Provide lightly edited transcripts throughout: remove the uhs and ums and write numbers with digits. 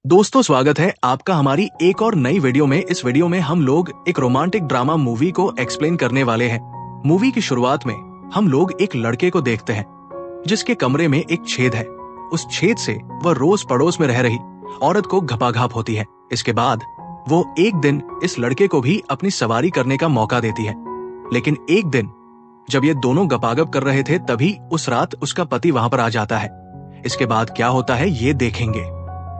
दोस्तों, स्वागत है आपका हमारी एक और नई वीडियो में। इस वीडियो में हम लोग एक रोमांटिक ड्रामा मूवी को एक्सप्लेन करने वाले हैं। मूवी की शुरुआत में हम लोग एक लड़के को देखते हैं जिसके कमरे में एक छेद है। उस छेद से वह रोज पड़ोस में रह रही औरत को घपाघप होती है। इसके बाद वो एक दिन इस लड़के को भी अपनी सवारी करने का मौका देती है। लेकिन एक दिन जब ये दोनों गपागप कर रहे थे तभी उस रात उसका पति वहां पर आ जाता है। इसके बाद क्या होता है ये देखेंगे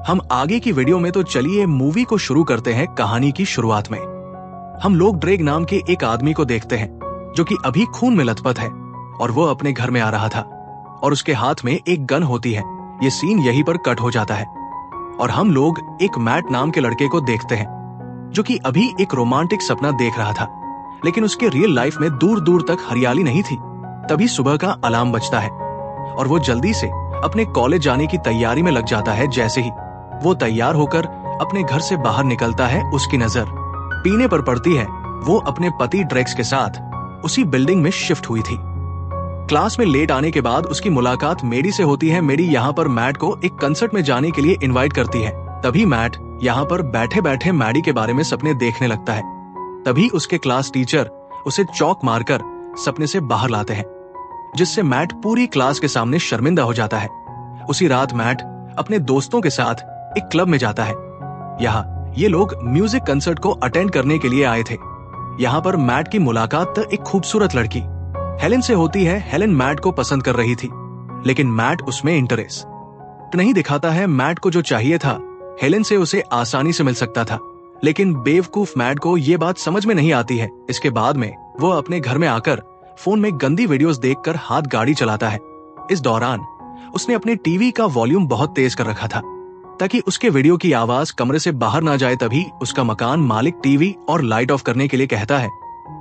हम आगे की वीडियो में। तो चलिए मूवी को शुरू करते हैं। कहानी की शुरुआत में हम लोग ड्रेग नाम के एक आदमी को देखते हैं जो कि अभी खून में लथपथ है और वो अपने घर में आ रहा था और उसके हाथ में एक गन होती है। ये सीन यहीं पर कट हो जाता है और हम लोग एक मैट नाम के लड़के को देखते हैं जो कि अभी एक रोमांटिक सपना देख रहा था, लेकिन उसके रियल लाइफ में दूर दूर तक हरियाली नहीं थी। तभी सुबह का अलार्म बजता है और वो जल्दी से अपने कॉलेज जाने की तैयारी में लग जाता है। जैसे ही वो तैयार होकर अपने घर से बाहर निकलता है, उसकी नजर पीने पर पड़ती है। वो अपने पति ड्रेक्स के साथ उसी बिल्डिंग में शिफ्ट हुई थी। क्लास में लेट आने के बाद उसकी मुलाकात मेडी से होती है। मेडी यहाँ पर मैट को एक कंसर्ट में जाने के लिए इनवाइट करती है। तभी मैट यहाँ पर बैठे बैठे मैडी के बारे में सपने देखने लगता है। तभी उसके क्लास टीचर उसे चौक मारकर सपने से बाहर लाते हैं, जिससे मैट पूरी क्लास के सामने शर्मिंदा हो जाता है। उसी रात मैट अपने दोस्तों के साथ एक क्लब में जाता है। यहाँ ये लोग म्यूजिक कंसर्ट को अटेंड करने के लिए आए थे। यहाँ पर मैट की मुलाकात एक खूबसूरत लड़की हेलेन से होती है। हेलेन मैट को पसंद कर रही थी, लेकिन मैट उसमें इंटरेस्ट नहीं दिखाता है। मैट को जो चाहिए था हेलेन से उसे आसानी से मिल सकता था, लेकिन बेवकूफ मैट को ये बात समझ में नहीं आती है। इसके बाद में वो अपने घर में आकर फोन में गंदी वीडियोस देखकर हाथ गाड़ी चलाता है। इस दौरान उसने अपने टीवी का वॉल्यूम बहुत तेज कर रखा था ताकि उसके वीडियो की आवाज कमरे से बाहर ना जाए। तभी उसका मकान मालिक टीवी और लाइट ऑफ करने के लिए कहता है।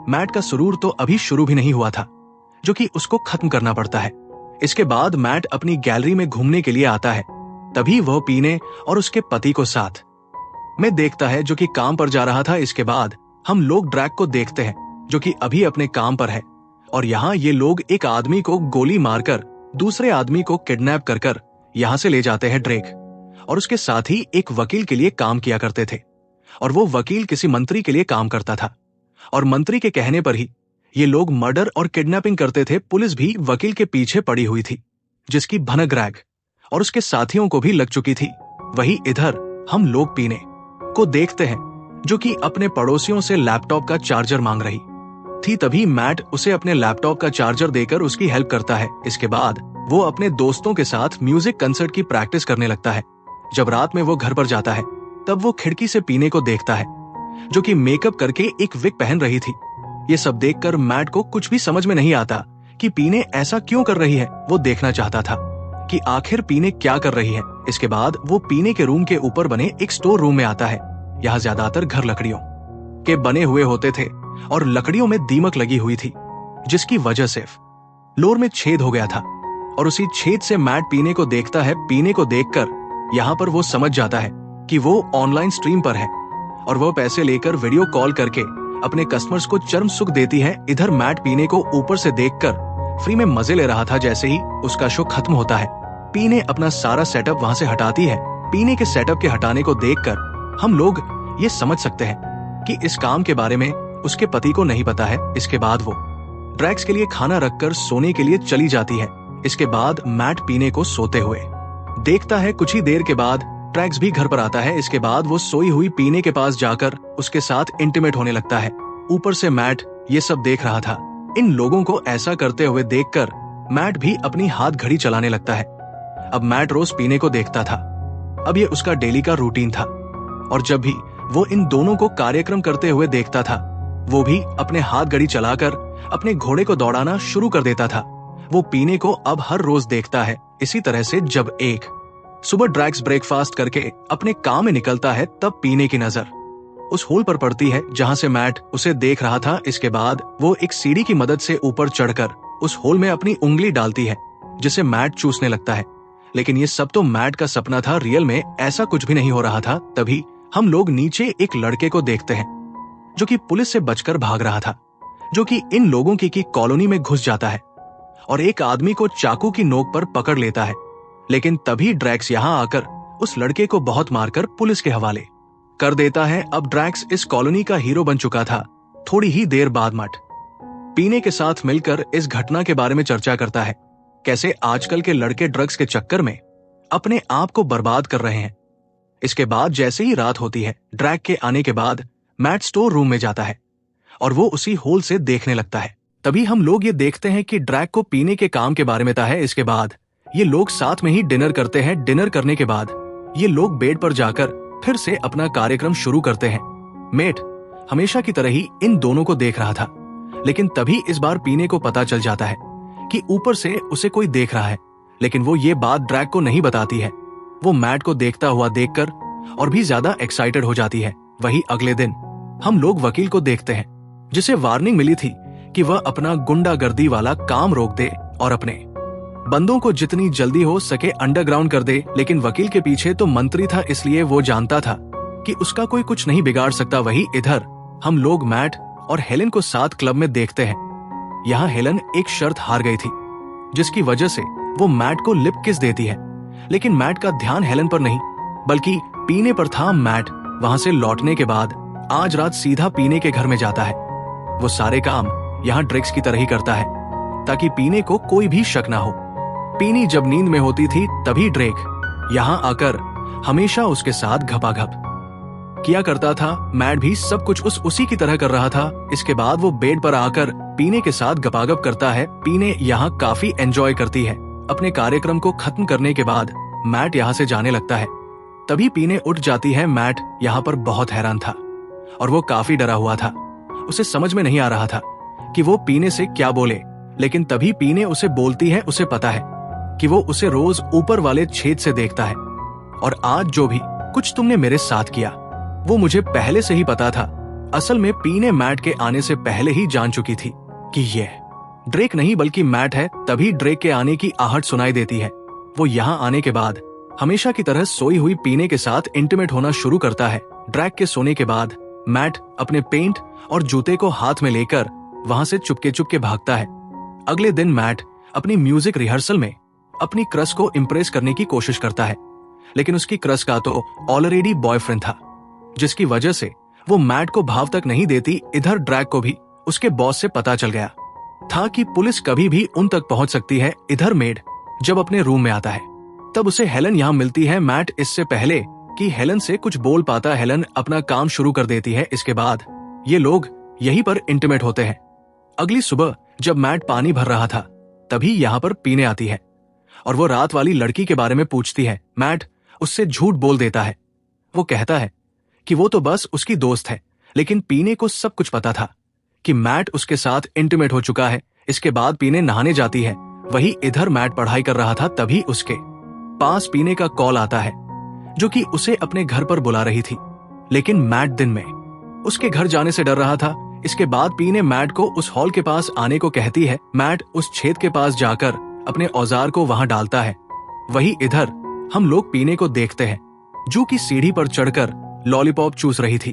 मैट का सुरूर तो अभी शुरू भी नहीं हुआ था, जो कि उसको खत्म करना पड़ता है। इसके बाद मैट अपनी गैलरी में घूमने के लिए आता है। तभी वह पीने और उसके पति को साथ में देखता है जो कि काम पर जा रहा था। इसके बाद हम लोग ड्रैग को देखते हैं जो कि अभी अपने काम पर है और यहाँ ये लोग एक आदमी को गोली मारकर दूसरे आदमी को किडनैप कर यहाँ से ले जाते हैं। ड्रेग और उसके साथ ही एक वकील के लिए काम किया करते थे और वो वकील किसी मंत्री के लिए काम करता था और मंत्री के कहने पर ही ये लोग मर्डर और किडनैपिंग करते थे। पुलिस भी वकील के पीछे पड़ी हुई थी, जिसकी भनक रैग और उसके साथियों को भी लग चुकी थी। वही इधर हम लोग पीने को देखते हैं जो कि अपने पड़ोसियों से लैपटॉप का चार्जर मांग रही थी। तभी मैट उसे अपने लैपटॉप का चार्जर देकर उसकी हेल्प करता है। इसके बाद वो अपने दोस्तों के साथ म्यूजिक कंसर्ट की प्रैक्टिस करने लगता है। जब रात में वो घर पर जाता है तब वो खिड़की से पीने को देखता है जो कि मेकअप करके एक विग पहन रही थी। ये सब देखकर मैट को कुछ भी समझ में नहीं आता कि पीने ऐसा क्यों कर रही है। वो देखना चाहता था कि आखिर पीने क्या कर रही है। इसके बाद वो पीने के रूम के ऊपर बने एक स्टोर रूम में आता है। यहाँ ज्यादातर घर लकड़ियों के बने हुए होते थे और लकड़ियों में दीमक लगी हुई थी, जिसकी वजह से फ्लोर में छेद हो गया था और उसी छेद से मैट पीने को देखता है। पीने को देखकर यहाँ पर वो समझ जाता है कि वो ऑनलाइन स्ट्रीम पर है और वो पैसे लेकर वीडियो कॉल करके अपने कस्टमर्स को चरम सुख देती है। इधर मैट पीने को ऊपर से देखकर फ्री में मजे ले रहा था। जैसे ही उसका शो खत्म होता है, पीने अपना सारा सेटअप वहां से हटाती है। पीने के सेटअप के हटाने को देखकर हम लोग ये समझ सकते हैं कि इस काम के बारे में उसके पति को नहीं पता है। इसके बाद वो ड्रैक्स के लिए खाना रखकर सोने के लिए चली जाती है। इसके बाद मैट पीने को सोते हुए देखता है। कुछ ही देर के बाद ड्रैक्स भी घर पर आता है। इसके बाद वो सोई हुई पीने के पास जाकर उसके साथ इंटीमेट होने लगता है। ऊपर से मैट ये सब देख रहा था। इन लोगों को ऐसा करते हुए देखकर मैट भी अपनी हाथ घड़ी चलाने लगता है। अब मैट रोज पीने को देखता था। अब ये उसका डेली का रूटीन था और जब भी वो इन दोनों को कार्यक्रम करते हुए देखता था, वो भी अपने हाथ घड़ी चलाकर अपने घोड़े को दौड़ाना शुरू कर देता था। वो पीने को अब हर रोज देखता है। इसी तरह से जब एक सुबह ड्रैक्स ब्रेकफास्ट करके अपने काम में निकलता है तब पीने की नजर उस होल पर पड़ती है जहां से मैट उसे देख रहा था। इसके बाद वो एक सीढ़ी की मदद से ऊपर चढ़कर उस होल में अपनी उंगली डालती है, जिसे मैट चूसने लगता है। लेकिन ये सब तो मैट का सपना था, रियल में ऐसा कुछ भी नहीं हो रहा था। तभी हम लोग नीचे एक लड़के को देखते हैं जो कि पुलिस से बचकर भाग रहा था, जो कि इन लोगों की कॉलोनी में घुस जाता है और एक आदमी को चाकू की नोक पर पकड़ लेता है। लेकिन तभी ड्रैक्स यहाँ आकर उस लड़के को बहुत मारकर पुलिस के हवाले कर देता है। अब ड्रैक्स इस कॉलोनी का हीरो बन चुका था। थोड़ी ही देर बाद मैट पीने के साथ मिलकर इस घटना के बारे में चर्चा करता है, कैसे आजकल के लड़के ड्रग्स के चक्कर में अपने आप को बर्बाद कर रहे हैं। इसके बाद जैसे ही रात होती है, ड्रैक के आने के बाद मैट स्टोर रूम में जाता है और वो उसी होल से देखने लगता है। तभी हम लोग ये देखते हैं कि ड्रैक को पीने के काम के बारे में पता है। इसके बाद ये लोग साथ में ही डिनर करते हैं। डिनर करने के बाद ये लोग बेड पर जाकर फिर से अपना कार्यक्रम शुरू करते हैं। मेट हमेशा की तरह ही इन दोनों को देख रहा था, लेकिन तभी इस बार पीने को पता चल जाता है कि ऊपर से उसे कोई देख रहा है, लेकिन वो ये बात ड्रैक को नहीं बताती है। वो मैट को देखता हुआ देखकर और भी ज्यादा एक्साइटेड हो जाती है। वही अगले दिन हम लोग वकील को देखते हैं, जिसे वार्निंग मिली थी कि वह अपना गुंडागर्दी वाला काम रोक दे और अपने बंदों को जितनी जल्दी हो सके अंडरग्राउंड कर दे। लेकिन वकील के पीछे तो मंत्री था, इसलिए वो जानता था कि उसका कोई कुछ नहीं बिगाड़ सकता। वही इधर हम लोग मैट और हेलेन को साथ क्लब में देखते हैं। यहाँ हेलेन एक शर्त हार गई थी, जिसकी वजह से वो मैट को लिप किस देती है, लेकिन मैट का ध्यान हेलेन पर नहीं बल्कि पीने पर था। मैट वहां से लौटने के बाद आज रात सीधा पीने के घर में जाता है। वो सारे काम यहाँ ड्रग्स की तरह ही करता है ताकि पीने को कोई भी शक ना हो। पीनी जब नींद में होती थी तभी ड्रेक यहाँ आकर हमेशा उसके साथ घपाघप किया करता था। मैट भी सब कुछ उसी की तरह कर रहा था। इसके बाद वो बेड पर आकर पीने के साथ गपागप करता है। पीने यहाँ काफी एंजॉय करती है। अपने कार्यक्रम को खत्म करने के बाद मैट यहाँ से जाने लगता है। तभी पीने उठ जाती है। मैट यहाँ पर बहुत हैरान था और वो काफी डरा हुआ था। उसे समझ में नहीं आ रहा था कि वो पीने से क्या बोले, लेकिन तभी पीने उसे बोलती है। उसे पता है कि वो उसे रोज ऊपर वाले छेद से देखता है और आज जो भी कुछ तुमने मेरे साथ किया वो मुझे पहले से ही पता था। असल में पीने मैट के आने से पहले ही जान चुकी थी कि ये ड्रेक नहीं बल्कि मैट है। तभी ड्रेक के आने की आहट सुनाई देती है। वो यहाँ आने के बाद हमेशा की तरह सोई हुई पीने के साथ इंटीमेट होना शुरू करता है। ड्रैक के सोने के बाद मैट अपने पेंट और जूते को हाथ में लेकर वहां से चुपके चुपके भागता है। अगले दिन मैट अपनी म्यूजिक रिहर्सल में अपनी क्रश को इम्प्रेस करने की कोशिश करता है, लेकिन उसकी क्रश का तो ऑलरेडी बॉयफ्रेंड था, जिसकी वजह से वो मैट को भाव तक नहीं देती। इधर ड्रैक को भी उसके बॉस से पता चल गया था कि पुलिस कभी भी उन तक पहुंच सकती है। इधर मेड जब अपने रूम में आता है तब उसे हेलन यहाँ मिलती है। मैट इससे पहले कि हेलन से कुछ बोल पाता, हेलन अपना काम शुरू कर देती है। इसके बाद ये लोग यहीं पर इंटीमेट होते हैं। अगली सुबह जब मैट पानी भर रहा था तभी यहाँ पर पीने आती है और वो रात वाली लड़की के बारे में पूछती है। मैट उससे झूठ बोल देता है। वो कहता है कि वो तो बस उसकी दोस्त है, लेकिन पीने को सब कुछ पता था कि मैट उसके साथ इंटीमेट हो चुका है। इसके बाद पीने नहाने जाती है। वही इधर मैट पढ़ाई कर रहा था। तभी उसके पास पीने का कॉल आता है, जो कि उसे अपने घर पर बुला रही थी, लेकिन मैट दिन में उसके घर जाने से डर रहा था। इसके बाद पीने मैट को उस हॉल के पास आने को कहती है। मैट उस छेद के पास जाकर अपने औजार को वहां डालता है। वही इधर हम लोग पीने को देखते हैं, जो कि सीढ़ी पर चढ़कर लॉलीपॉप चूस रही थी।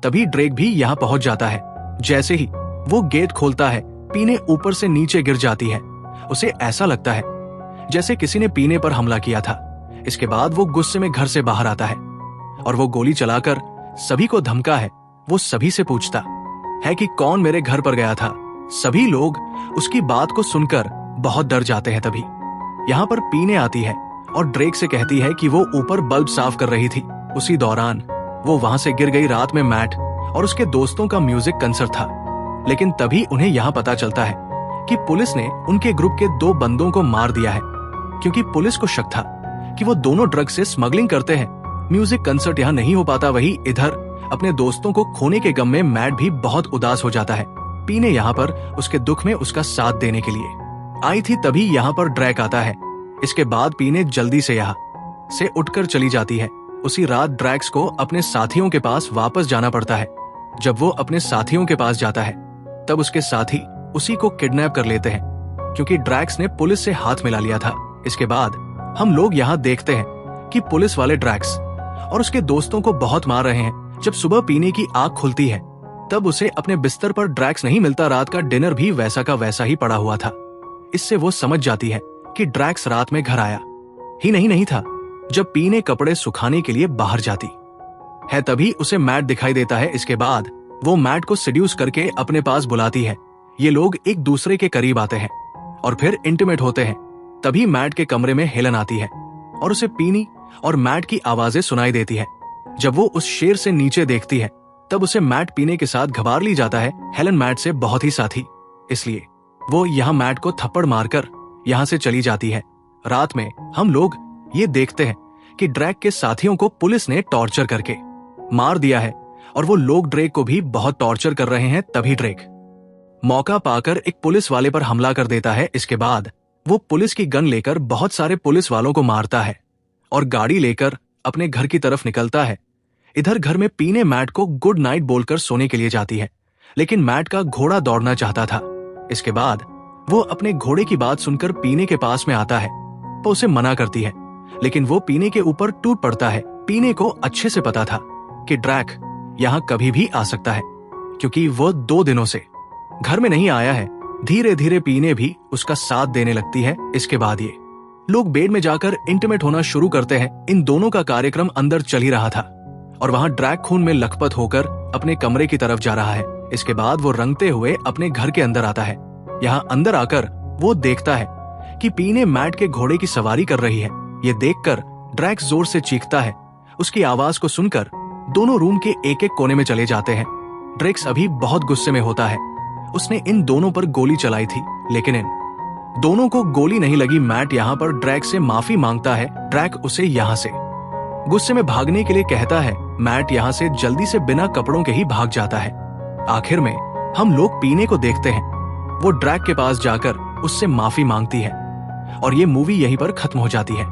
तभी ड्रेक भी यहाँ पहुंच जाता है। जैसे ही वो गेट खोलता है, पीने ऊपर से नीचे गिर जाती है। उसे ऐसा लगता है जैसे किसी ने पीने पर हमला किया था। इसके बाद वो गुस्से में घर से बाहर आता है और वो गोली चलाकर सभी को धमका है। वो सभी से पूछता है कि कौन मेरे घर पर गया था। सभी लोग उसकी बात को सुनकर बहुत डर जाते हैं। तभी यहाँ पर पीने आती है और ड्रेक से कहती है कि वो ऊपर बल्ब साफ कर रही थी। उसी दौरान वो वहां से गिर गई। रात में मैट और उसके दोस्तों का म्यूजिक कंसर्ट था, लेकिन तभी उन्हें यहाँ पता चलता है कि पुलिस ने उनके ग्रुप के 2 बंदों को मार दिया है, क्योंकि पुलिस को शक था कि वो दोनों ड्रग से स्मगलिंग करते हैं। म्यूजिक कंसर्ट यहाँ नहीं हो पाता। वही इधर अपने दोस्तों को खोने के गम में मैट भी बहुत उदास हो जाता है। पीने यहाँ पर उसके दुख में उसका साथ देने के लिए आई थी। तभी यहाँ पर ड्रैक आता है। इसके बाद पीने जल्दी से यहाँ से उठकर चली जाती है। उसी रात ड्रैक्स को अपने साथियों के पास वापस जाना पड़ता है। जब वो अपने साथियों के पास जाता है तब उसके साथी उसी को किडनैप कर लेते हैं, क्योंकि ड्रैक्स ने पुलिस से हाथ मिला लिया था। इसके बाद हम लोग यहाँ देखते हैं कि पुलिस वाले ड्रैक्स और उसके दोस्तों को बहुत मार रहे हैं। जब सुबह पीने की आंख खुलती है तब उसे अपने बिस्तर पर ड्रैक्स नहीं मिलता। रात का डिनर भी वैसा का वैसा ही पड़ा हुआ था। इससे वो समझ जाती है कि ड्रैक्स रात में घर आया ही नहीं था। जब पी ने कपड़े सुखाने के लिए बाहर जाती है तभी उसे मैट दिखाई देता है। इसके बाद वो मैट को सेड्यूस करके अपने पास बुलाती है। ये लोग एक दूसरे के करीब आते हैं और फिर इंटीमेट होते हैं। तभी मैट के कमरे में हेलन आती है और उसे पीनी और मैट की आवाजें सुनाई देती है। जब वो उस शेर से नीचे देखती है तब उसे मैट पीने के साथ घबार ली जाता है। हेलन मैट से बहुत ही साथी, इसलिए वो यहाँ मैट को थप्पड़ मारकर यहाँ से चली जाती है। रात में हम लोग ये देखते हैं कि ड्रैक के साथियों को पुलिस ने टॉर्चर करके मार दिया है और वो लोग ड्रेक को भी बहुत टॉर्चर कर रहे हैं। तभी ड्रेक मौका पाकर एक पुलिस वाले पर हमला कर देता है। इसके बाद वो पुलिस की गन लेकर बहुत सारे पुलिस वालों को मारता है और गाड़ी लेकर अपने घर की तरफ निकलता है। इधर घर में पी ने मैट को गुड नाइट बोलकर सोने के लिए जाती है, लेकिन मैट का घोड़ा दौड़ना चाहता था। इसके बाद वो अपने घोड़े की बात सुनकर पीने के पास में आता है तो उसे मना करती है, लेकिन वो पीने के ऊपर टूट पड़ता है। पीने को अच्छे से पता था कि ड्रैक यहाँ कभी भी आ सकता है, क्योंकि वो 2 दिनों से घर में नहीं आया है। धीरे धीरे पीने भी उसका साथ देने लगती है। इसके बाद ये लोग बेड में जाकर इंटीमेट होना शुरू करते हैं। इन दोनों का कार्यक्रम अंदर चल ही रहा था और वहां ड्रैक खून में लथपथ होकर अपने कमरे की तरफ जा रहा है। इसके बाद वो रंगते हुए अपने घर के अंदर आता है। यहाँ अंदर आकर वो देखता है कि पी ने मैट के घोड़े की सवारी कर रही है। ये देखकर ड्रैक जोर से चीखता है। उसकी आवाज को सुनकर दोनों रूम के एक एक कोने में चले जाते हैं। ड्रेक्स अभी बहुत गुस्से में होता है। उसने इन दोनों पर गोली चलाई थी, लेकिन इन दोनों को गोली नहीं लगी। मैट यहाँ पर ड्रैक से माफी मांगता है। ड्रैक उसे यहाँ से गुस्से में भागने के लिए कहता है। मैट यहाँ से जल्दी से बिना कपड़ों के ही भाग जाता है। आखिर में हम लोग पीने को देखते हैं। वो ड्रैक के पास जाकर उससे माफी मांगती है और ये मूवी यहीं पर खत्म हो जाती है।